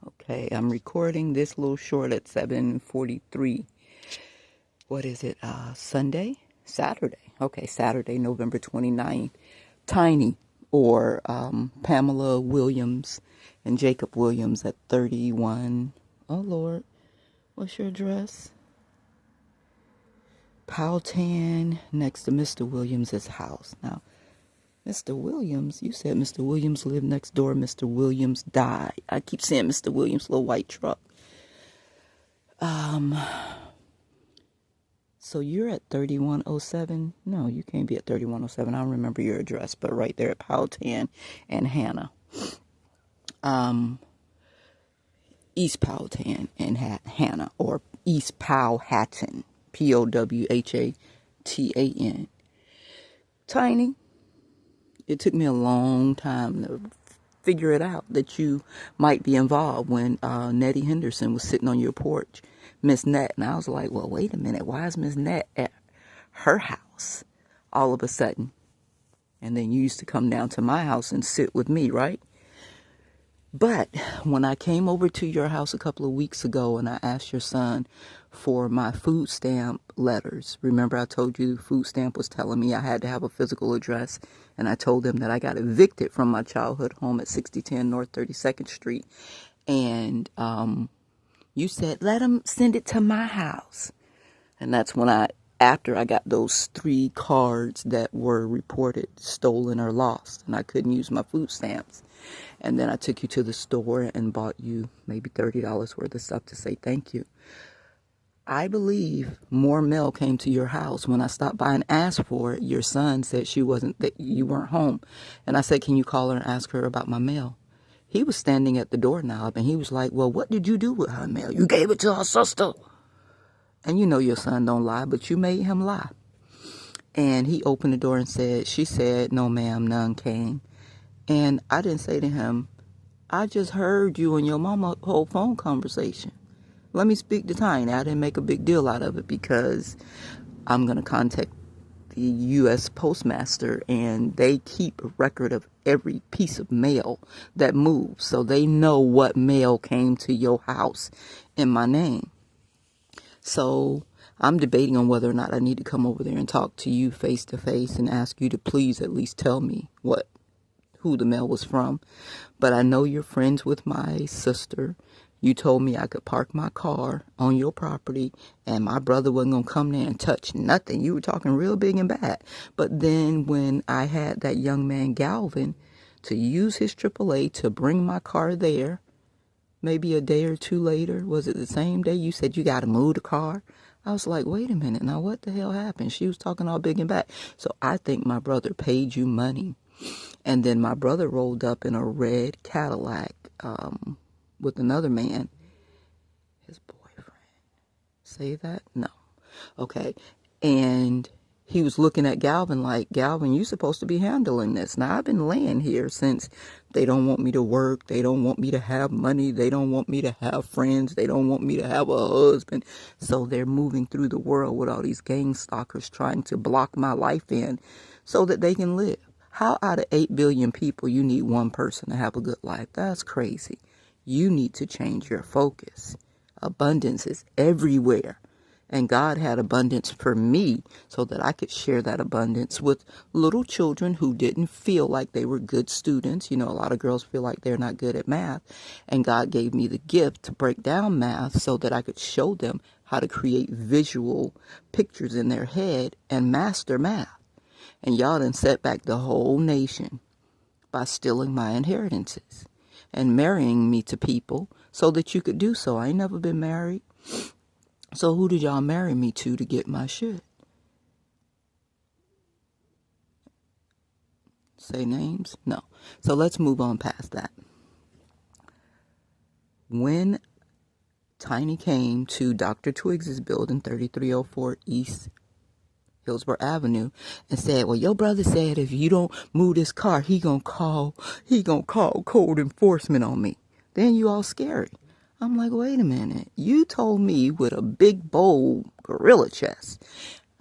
Okay, I'm recording this little short at 7:43. What is it? Sunday? Saturday. Okay, Saturday, November 29th. Tiny, or Pamela Williams and Jacob Williams at 31. Oh, Lord. What's your address? Powhatan, next to Mr. Williams' house. Now, Mr. Williams, you said Mr. Williams lived next door. Mr. Williams died. I keep saying Mr. Williams' little white truck. So you're at 3107? No, you can't be at 3107. I don't remember your address, but right there at Powhatan and Hannah. East Powhatan and Hannah, or East Powhatan. Powhatan. Tiny. It took me a long time to figure it out that you might be involved when Nettie Henderson was sitting on your porch, Miss Nett. And I was like, well, wait a minute. Why is Miss Nett at her house all of a sudden? And then you used to come down to my house and sit with me, right? But when I came over to your house a couple of weeks ago and I asked your son for my food stamp letters, remember I told you the food stamp was telling me I had to have a physical address, and I told them that I got evicted from my childhood home at 6010 North 32nd Street. And you said, let them send it to my house. And that's when after I got those 3 cards that were reported stolen or lost, and I couldn't use my food stamps. And then I took you to the store and bought you maybe $30 worth of stuff to say thank you. I believe more mail came to your house. When I stopped by and asked for it, your son said that you weren't home. And I said, can you call her and ask her about my mail? He was standing at the doorknob and he was like, well, what did you do with her mail? You gave it to her sister. And you know your son don't lie, but you made him lie. And he opened the door and she said, no, ma'am, none came. And I didn't say to him, I just heard you and your mama whole phone conversation. Let me speak to Tiny. I didn't make a big deal out of it because I'm going to contact the U.S. Postmaster, and they keep a record of every piece of mail that moves. So they know what mail came to your house in my name. So I'm debating on whether or not I need to come over there and talk to you face to face and ask you to please at least tell me who the mail was from. But I know you're friends with my sister. You told me I could park my car on your property and my brother wasn't going to come there and touch nothing. You were talking real big and bad. But then when I had that young man, Galvin, to use his AAA to bring my car there, maybe a day or two later, was it the same day, you said you got to move the car? I was like, wait a minute, now what the hell happened? She was talking all big and bad. So I think my brother paid you money. And then my brother rolled up in a red Cadillac with another man, his boyfriend. Say that? No. Okay. And he was looking at Galvin like, Galvin, you're supposed to be handling this. Now, I've been laying here since they don't want me to work. They don't want me to have money. They don't want me to have friends. They don't want me to have a husband. So they're moving through the world with all these gang stalkers trying to block my life in so that they can live. How out of 8 billion people you need one person to have a good life? That's crazy. You need to change your focus. Abundance is everywhere. And God had abundance for me so that I could share that abundance with little children who didn't feel like they were good students. You know, a lot of girls feel like they're not good at math. And God gave me the gift to break down math so that I could show them how to create visual pictures in their head and master math. And y'all done set back the whole nation by stealing my inheritances and marrying me to people so that you could do so. I ain't never been married. So who did y'all marry me to get my shit? Say names? No. So let's move on past that. When Tiny came to Dr. Twiggs's building, 3304 East Hillsborough Avenue, and said, well, your brother said if you don't move this car, he gonna call code enforcement on me. Then you all scary. I'm like, wait a minute. You told me with a big, bold gorilla chest,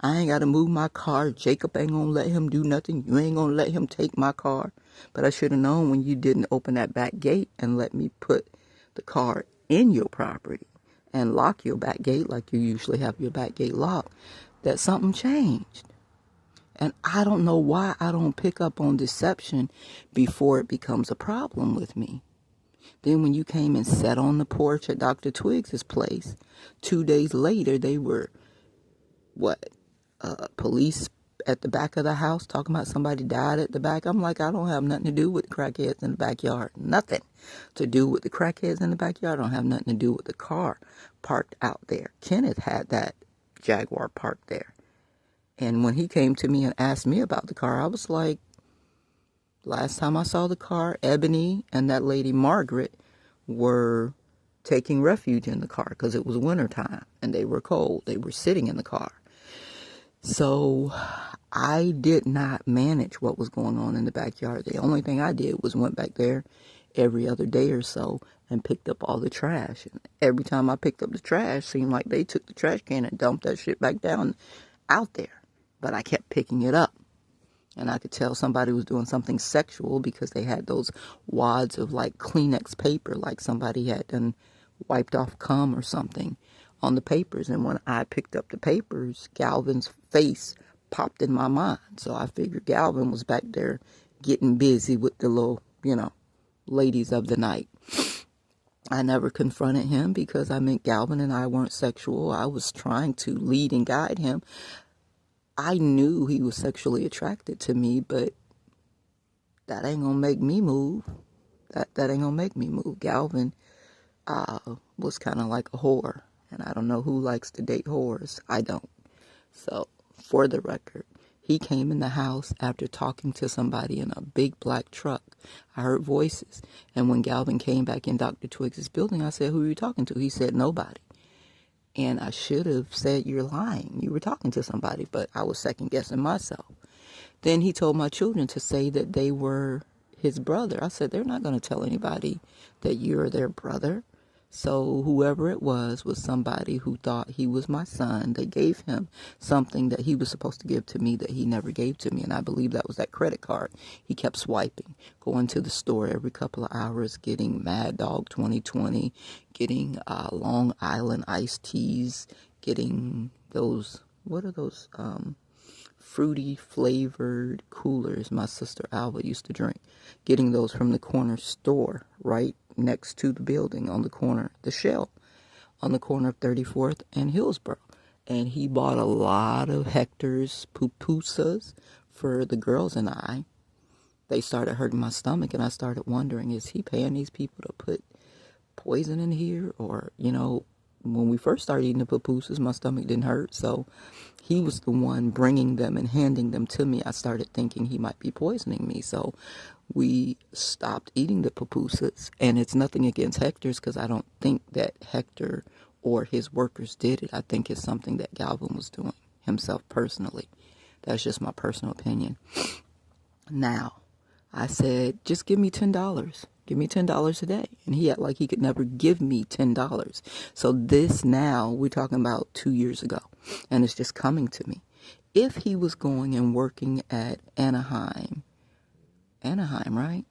I ain't got to move my car. Jacob ain't going to let him do nothing. You ain't going to let him take my car. But I should have known when you didn't open that back gate and let me put the car in your property and lock your back gate like you usually have your back gate locked, that something changed. And I don't know why I don't pick up on deception before it becomes a problem with me. Then when you came and sat on the porch at Dr. Twiggs's place, 2 days later, they were, police at the back of the house talking about somebody died at the back. I'm like, I don't have nothing to do with crackheads in the backyard. Nothing to do with the crackheads in the backyard. I don't have nothing to do with the car parked out there. Kenneth had that Jaguar parked there. And when he came to me and asked me about the car, I was like, last time I saw the car, Ebony and that lady Margaret were taking refuge in the car because it was wintertime and they were cold. They were sitting in the car. So I did not manage what was going on in the backyard. The only thing I did was went back there every other day or so and picked up all the trash. And every time I picked up the trash, seemed like they took the trash can and dumped that shit back down out there. But I kept picking it up. And I could tell somebody was doing something sexual because they had those wads of like Kleenex paper, like somebody had done wiped off cum or something on the papers. And when I picked up the papers, Galvin's face popped in my mind. So I figured Galvin was back there getting busy with the little, ladies of the night. I never confronted him because I meant Galvin and I weren't sexual. I was trying to lead and guide him. I knew he was sexually attracted to me, but that ain't gonna make me move. That ain't gonna make me move. Galvin was kind of like a whore, and I don't know who likes to date whores. I don't. So, for the record, he came in the house after talking to somebody in a big black truck. I heard voices, and when Galvin came back in Dr. Twiggs's building, I said, "Who are you talking to?" He said, "Nobody." And I should have said, "You're lying. You were talking to somebody," but I was second guessing myself. Then he told my children to say that they were his brother. I said, they're not going to tell anybody that you're their brother. So whoever it was somebody who thought he was my son. They gave him something that he was supposed to give to me that he never gave to me. And I believe that was that credit card. He kept swiping, going to the store every couple of hours, getting Mad Dog 2020, getting Long Island iced teas, getting those, what are those, fruity flavored coolers my sister Alva used to drink, getting those from the corner store right next to the building on the corner, the Shell, on the corner of 34th and Hillsborough. And he bought a lot of Hector's pupusas for the girls and I. They started hurting my stomach, and I started wondering, is he paying these people to put poison in here? Or, when we first started eating the pupusas, my stomach didn't hurt, so he was the one bringing them and handing them to me. I started thinking he might be poisoning me, so we stopped eating the pupusas. And it's nothing against Hector's, because I don't think that Hector or his workers did it. I think it's something that Galvin was doing himself personally. That's just my personal opinion. Now, I said, just give me $10. Give me $10 a day. And he acted like he could never give me $10. So this now, we're talking about 2 years ago. And it's just coming to me. If he was going and working at Anaheim, right?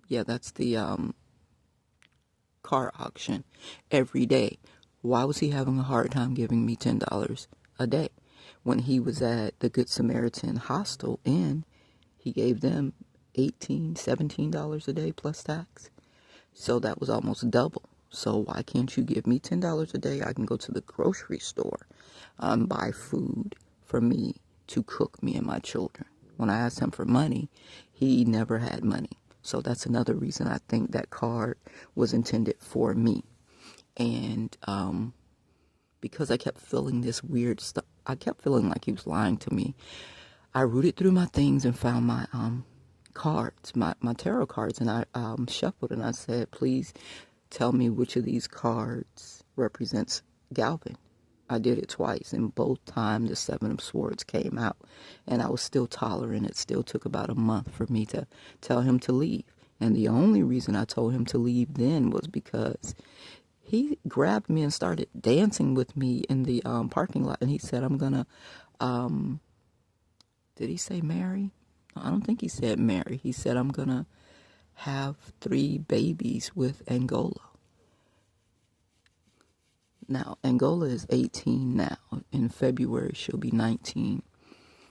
Yeah, that's the car auction every day. Why was he having a hard time giving me $10 a day? When he was at the Good Samaritan Hostel Inn, he gave them $18, $17 a day plus tax. So that was almost double. So why can't you give me $10 a day? I can go to the grocery store, buy food for me to cook me and my children. When I asked him for money, he never had money. So that's another reason I think that card was intended for me. And because I kept feeling this weird stuff, I kept feeling like he was lying to me. I rooted through my things and found my cards, my tarot cards, and I shuffled, and I said, please tell me which of these cards represents Galvin. I did it twice, and both times the Seven of Swords came out, and I was still tolerant. It still took about a month for me to tell him to leave. And the only reason I told him to leave then was because he grabbed me and started dancing with me in the parking lot, and he said, I'm gonna, did he say marry? I don't think he said marry. He said, I'm gonna have 3 babies with Angola. Now, Angola is 18 now. In February, she'll be 19.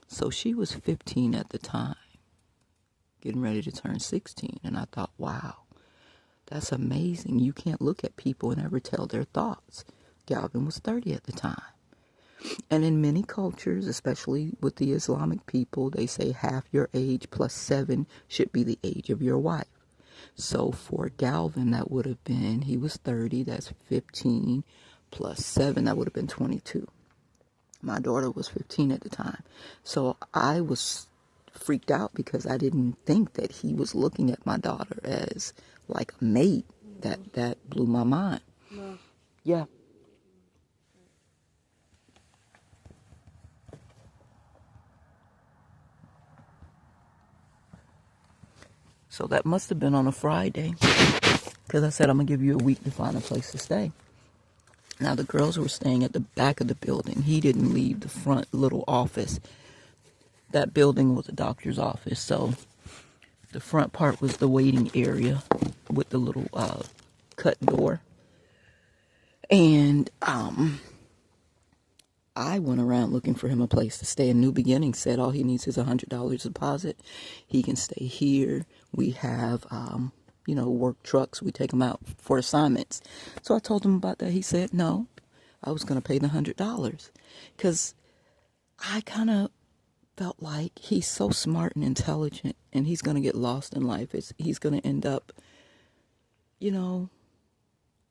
So she was 15 at the time, getting ready to turn 16. And I thought, wow, that's amazing. You can't look at people and ever tell their thoughts. Galvin was 30 at the time. And in many cultures, especially with the Islamic people, they say half your age plus 7 should be the age of your wife. So for Galvin, that would have been, he was 30, that's 15 plus 7, that would have been 22. My daughter was 15 at the time. So I was freaked out because I didn't think that he was looking at my daughter as like a mate. That blew my mind. No. Yeah. So that must have been on a Friday, because I said I'm going to give you a week to find a place to stay. Now, the girls were staying at the back of the building. He didn't leave the front little office. That building was a doctor's office, so the front part was the waiting area with the little cut door. And I went around looking for him a place to stay. And New Beginning said all he needs is $100 deposit. He can stay here. We have, work trucks. We take him out for assignments. So I told him about that. He said no. I was going to pay the $100 because I kind of felt like he's so smart and intelligent, and he's going to get lost in life. He's going to end up,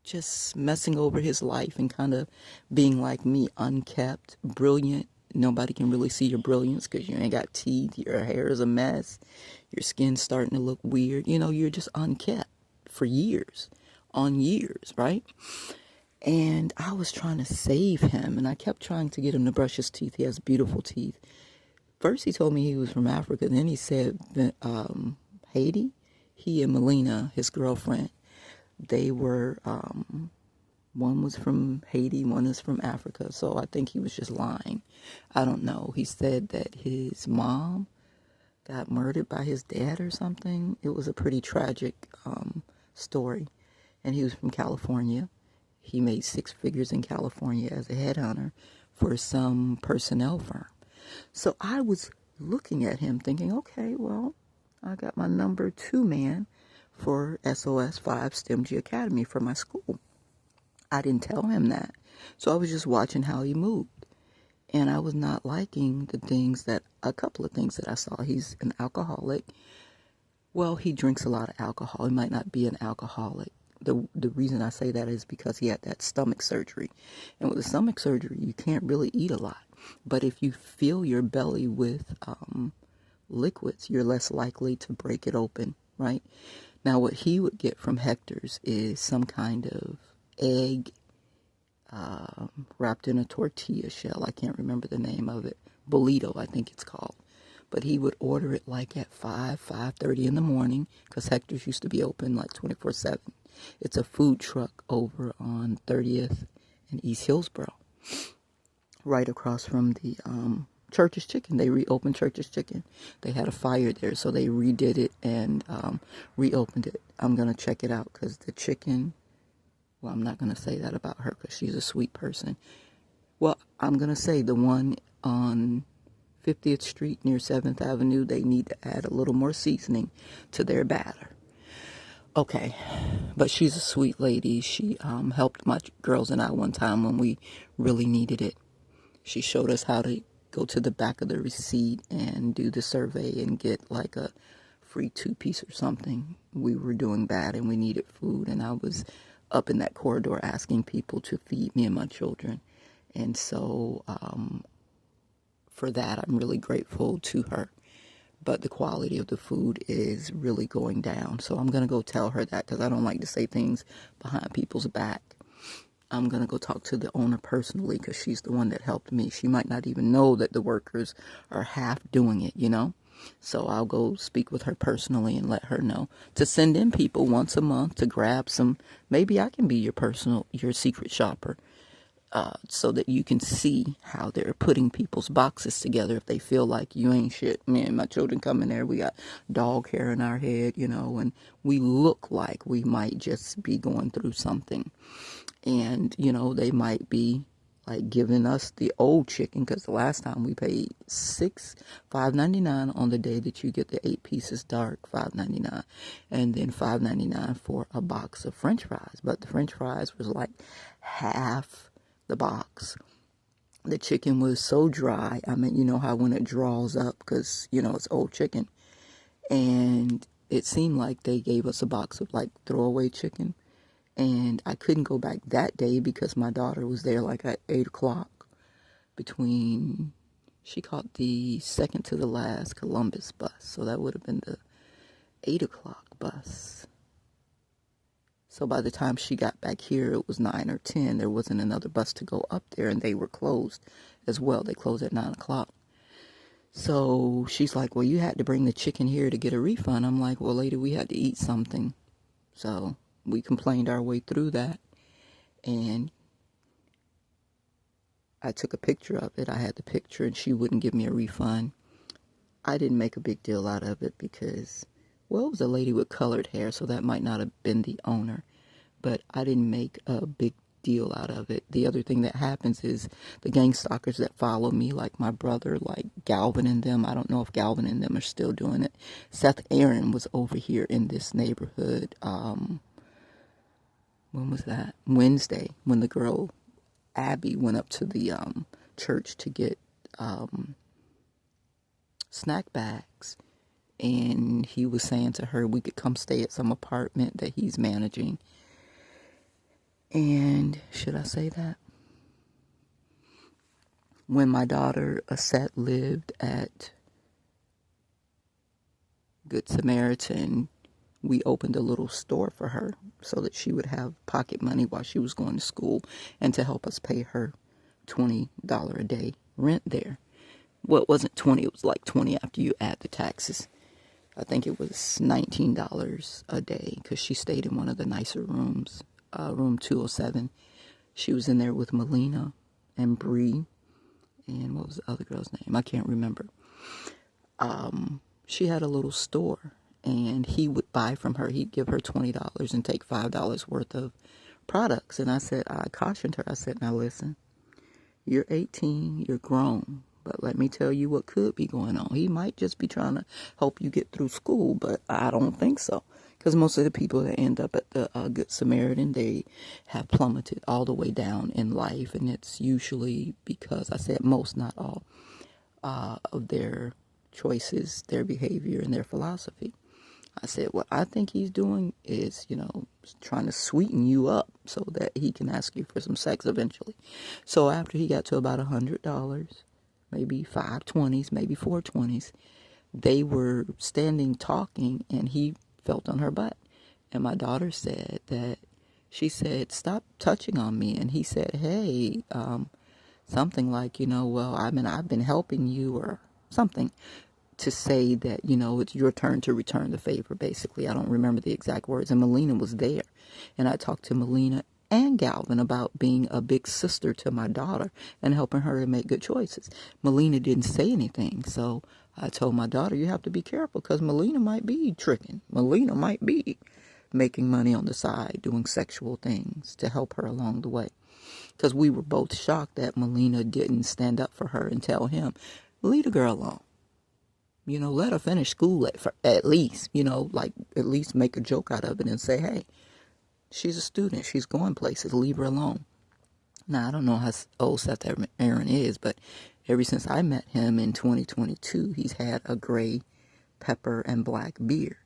just messing over his life and kind of being like me, unkept, brilliant. Nobody can really see your brilliance because you ain't got teeth. Your hair is a mess. Your skin's starting to look weird. You're just unkept for years on years, right? And I was trying to save him, and I kept trying to get him to brush his teeth. He has beautiful teeth. First, he told me he was from Africa. Then he said Haiti. He and Melina, his girlfriend, they were, one was from Haiti, one is from Africa. So I think he was just lying. I don't know. He said that his mom got murdered by his dad or something. It was a pretty tragic story. And he was from California. He made 6 figures in California as a headhunter for some personnel firm. So I was looking at him thinking, okay, well, I got my number 2 man for SOS 5 STEMG Academy for my school. I didn't tell him that. So I was just watching how he moved. And I was not liking a couple of things that I saw. He's an alcoholic. Well, he drinks a lot of alcohol. He might not be an alcoholic. The reason I say that is because he had that stomach surgery. And with the stomach surgery, you can't really eat a lot. But if you fill your belly with liquids, you're less likely to break it open, right? Now, what he would get from Hector's is some kind of egg wrapped in a tortilla shell. I can't remember the name of it. Bolito, I think it's called. But he would order it like at 5:30 in the morning, because Hector's used to be open like 24/7. It's a food truck over on 30th and East Hillsborough, right across from the Church's Chicken. They reopened Church's Chicken. They had a fire there, so they redid it and reopened it. I'm going to check it out because the chicken, well, I'm not going to say that about her because she's a sweet person. Well, I'm going to say the one on 50th Street near 7th Avenue, they need to add a little more seasoning to their batter. Okay, but she's a sweet lady. She helped my girls and I one time when we really needed it. She showed us how to go to the back of the receipt and do the survey and get like a free 2-piece or something. We were doing bad and we needed food, and I was up in that corridor asking people to feed me and my children. And so for that, I'm really grateful to her. But the quality of the food is really going down. So I'm going to go tell her that, because I don't like to say things behind people's back. I'm going to go talk to the owner personally, because she's the one that helped me. She might not even know that the workers are half doing it, So I'll go speak with her personally and let her know to send in people once a month to grab some. Maybe I can be your secret shopper. so that you can see how they're putting people's boxes together if they feel like you ain't shit. Me and my children come in there, we got dog hair in our head, and we look like we might just be going through something. And, they might be like giving us the old chicken, because the last time we paid $5.99 on the day that you get the 8 pieces dark, $5.99, and then $5.99 for a box of French fries. But the French fries was like half the box. The chicken was so dry. I mean, you know how when it draws up, because it's old chicken, and it seemed like they gave us a box of like throwaway chicken. And I couldn't go back that day because my daughter was there like at 8 o'clock she caught the second to the last Columbus bus. So that would have been the 8 o'clock bus. So by the time she got back here, it was 9 or 10. There wasn't another bus to go up there, and they were closed as well. They closed at 9 o'clock. So she's like, well, you had to bring the chicken here to get a refund. I'm like, well, lady, we had to eat something. So we complained our way through that, and I took a picture of it. I had the picture, and she wouldn't give me a refund. I didn't make a big deal out of it because, well, it was a lady with colored hair, so that might not have been the owner, but I didn't make a big deal out of it. The other thing that happens is the gang stalkers that follow me, like my brother, like Galvin and them. I don't know if Galvin and them are still doing it. Seth Aaron was over here in this neighborhood. When was that? Wednesday, when the girl Abby went up to the church to get snack bags, and he was saying to her we could come stay at some apartment that he's managing. And should I say that? When my daughter Aset lived at Good Samaritan, we opened a little store for her so that she would have pocket money while she was going to school, and to help us pay her $20 a day rent there. Well, it wasn't 20, it was like 20 after you add the taxes. I think it was $19 a day because she stayed in one of the nicer rooms, room 207. She was in there with Melina and Bree, and what was the other girl's name? I can't remember. She had a little store, and he would buy from her. He'd give her $20 and take $5 worth of products. And I cautioned her. I said, now listen, you're 18, you're grown, but let me tell you what could be going on. He might just be trying to help you get through school, but I don't think so. Because most of the people that end up at the Good Samaritan, they have plummeted all the way down in life. And it's usually because, I said most, not all, of their choices, their behavior, and their philosophy. I said, what I think he's doing is, trying to sweeten you up so that he can ask you for some sex eventually. So after he got to about $100, maybe 5 20s, maybe 4 20s, they were standing talking, and he felt on her butt. And my daughter said that, she said, stop touching on me. And he said, hey, something like, well, I've been helping you, or something, to say that, it's your turn to return the favor, basically. I don't remember the exact words. And Melina was there. And I talked to Melina and Galvin about being a big sister to my daughter and helping her to make good choices. Melina didn't say anything. So I told my daughter, you have to be careful, because Melina might be tricking. Melina might be making money on the side, doing sexual things to help her along the way. Because we were both shocked that Melina didn't stand up for her and tell him, leave the girl alone. Let her finish school at least, at least make a joke out of it and say, hey, she's a student. She's going places. Leave her alone. Now, I don't know how old Seth Aaron is, but ever since I met him in 2022, he's had a gray, pepper, and black beard.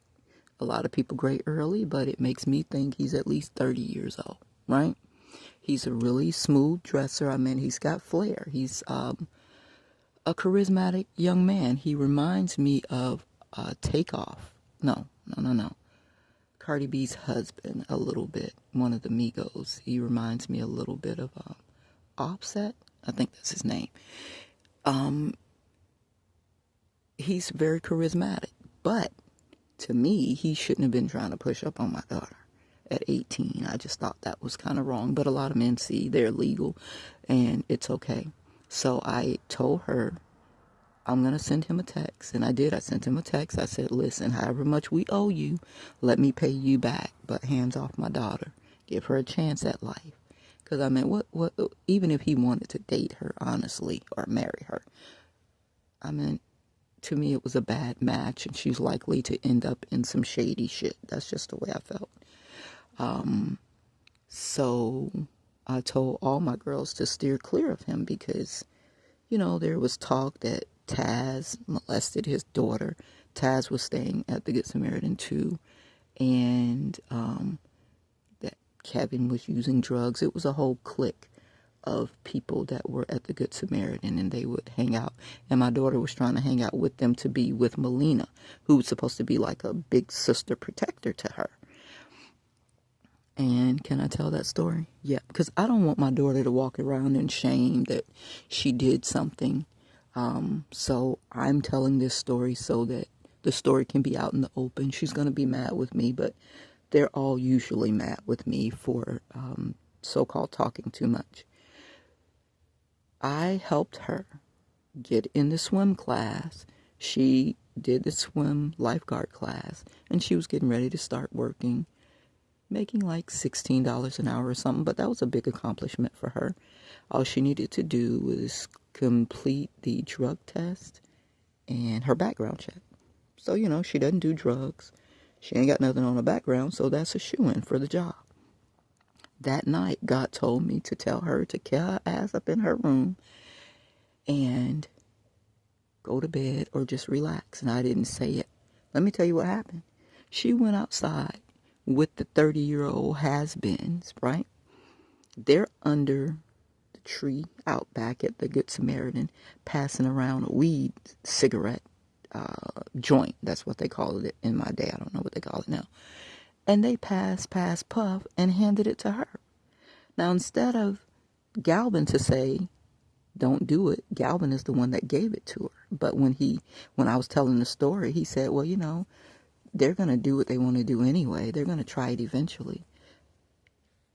A lot of people gray early, but it makes me think he's at least 30 years old, right? He's a really smooth dresser. He's got flair. He's a charismatic young man. He reminds me of Takeoff. No. Cardi B's husband a little bit. One of the Migos. He reminds me a little bit of Offset. I think that's his name. He's very charismatic. But to me, he shouldn't have been trying to push up on my daughter. at 18. I just thought that was kind of wrong. But a lot of men see they're legal and it's okay. So I told her, I'm going to send him a text. And I did. I sent him a text. I said, listen, however much we owe you, let me pay you back. But hands off my daughter. Give her a chance at life. Because I mean, what, even if he wanted to date her, honestly, or marry her, I mean, to me, it was a bad match. And she's likely to end up in some shady shit. That's just the way I felt. So I told all my girls to steer clear of him because, you know, there was talk that Taz molested his daughter. Taz was staying at the Good Samaritan too. And that Kevin was using drugs. It was a whole clique of people that were at the Good Samaritan, and they would hang out. And my daughter was trying to hang out with them to be with Melina, who was supposed to be like a big sister protector to her. And can I tell that story? Yeah, because I don't want my daughter to walk around in shame that she did something. So I'm telling this story so that the story can be out in the open. She's going to be mad with me, but they're all usually mad with me for so-called talking too much. I helped her get in the swim class. She did the swim lifeguard class, and she was getting ready to start working, making like $16 an hour or something, but that was a big accomplishment for her. All she needed to do was complete the drug test and her background check. So, you know, she doesn't do drugs. She ain't got nothing on her background, so that's a shoo-in for the job. That night, God told me to tell her to get her ass up in her room and go to bed or just relax, and I didn't say it. Let me tell you what happened. She went outside with the 30-year-old has-beens, right? They're under the tree out back at the Good Samaritan, passing around a weed cigarette joint. That's what they called it in my day. I don't know what they call it now. And they passed puff and handed it to her. Now, instead of Galvin to say, don't do it, Galvin is the one that gave it to her. But when I was telling the story, he said, well, you know, they're going to do what they want to do anyway. They're going to try it eventually.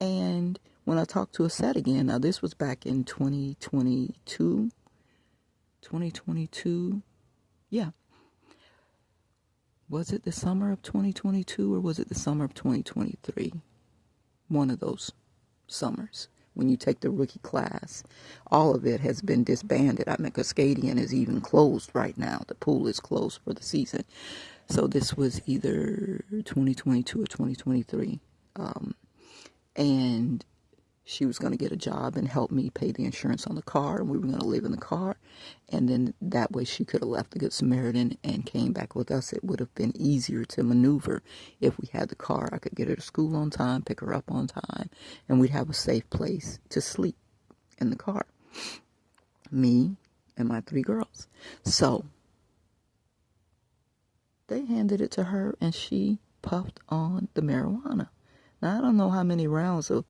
And when I talked to Aset again, now this was back in 2022, yeah. Was it the summer of 2022 or was it the summer of 2023? One of those summers. When you take the rookie class, all of it has been disbanded. I mean, Cascadian is even closed right now. The pool is closed for the season. So this was either 2022 or 2023. And she was going to get a job and help me pay the insurance on the car. And we were going to live in the car. And then that way she could have left the Good Samaritan and came back with us. It would have been easier to maneuver if we had the car. I could get her to school on time, pick her up on time, and we'd have a safe place to sleep in the car. Me and my 3 girls. So they handed it to her and she puffed on the marijuana. Now, I don't know how many rounds of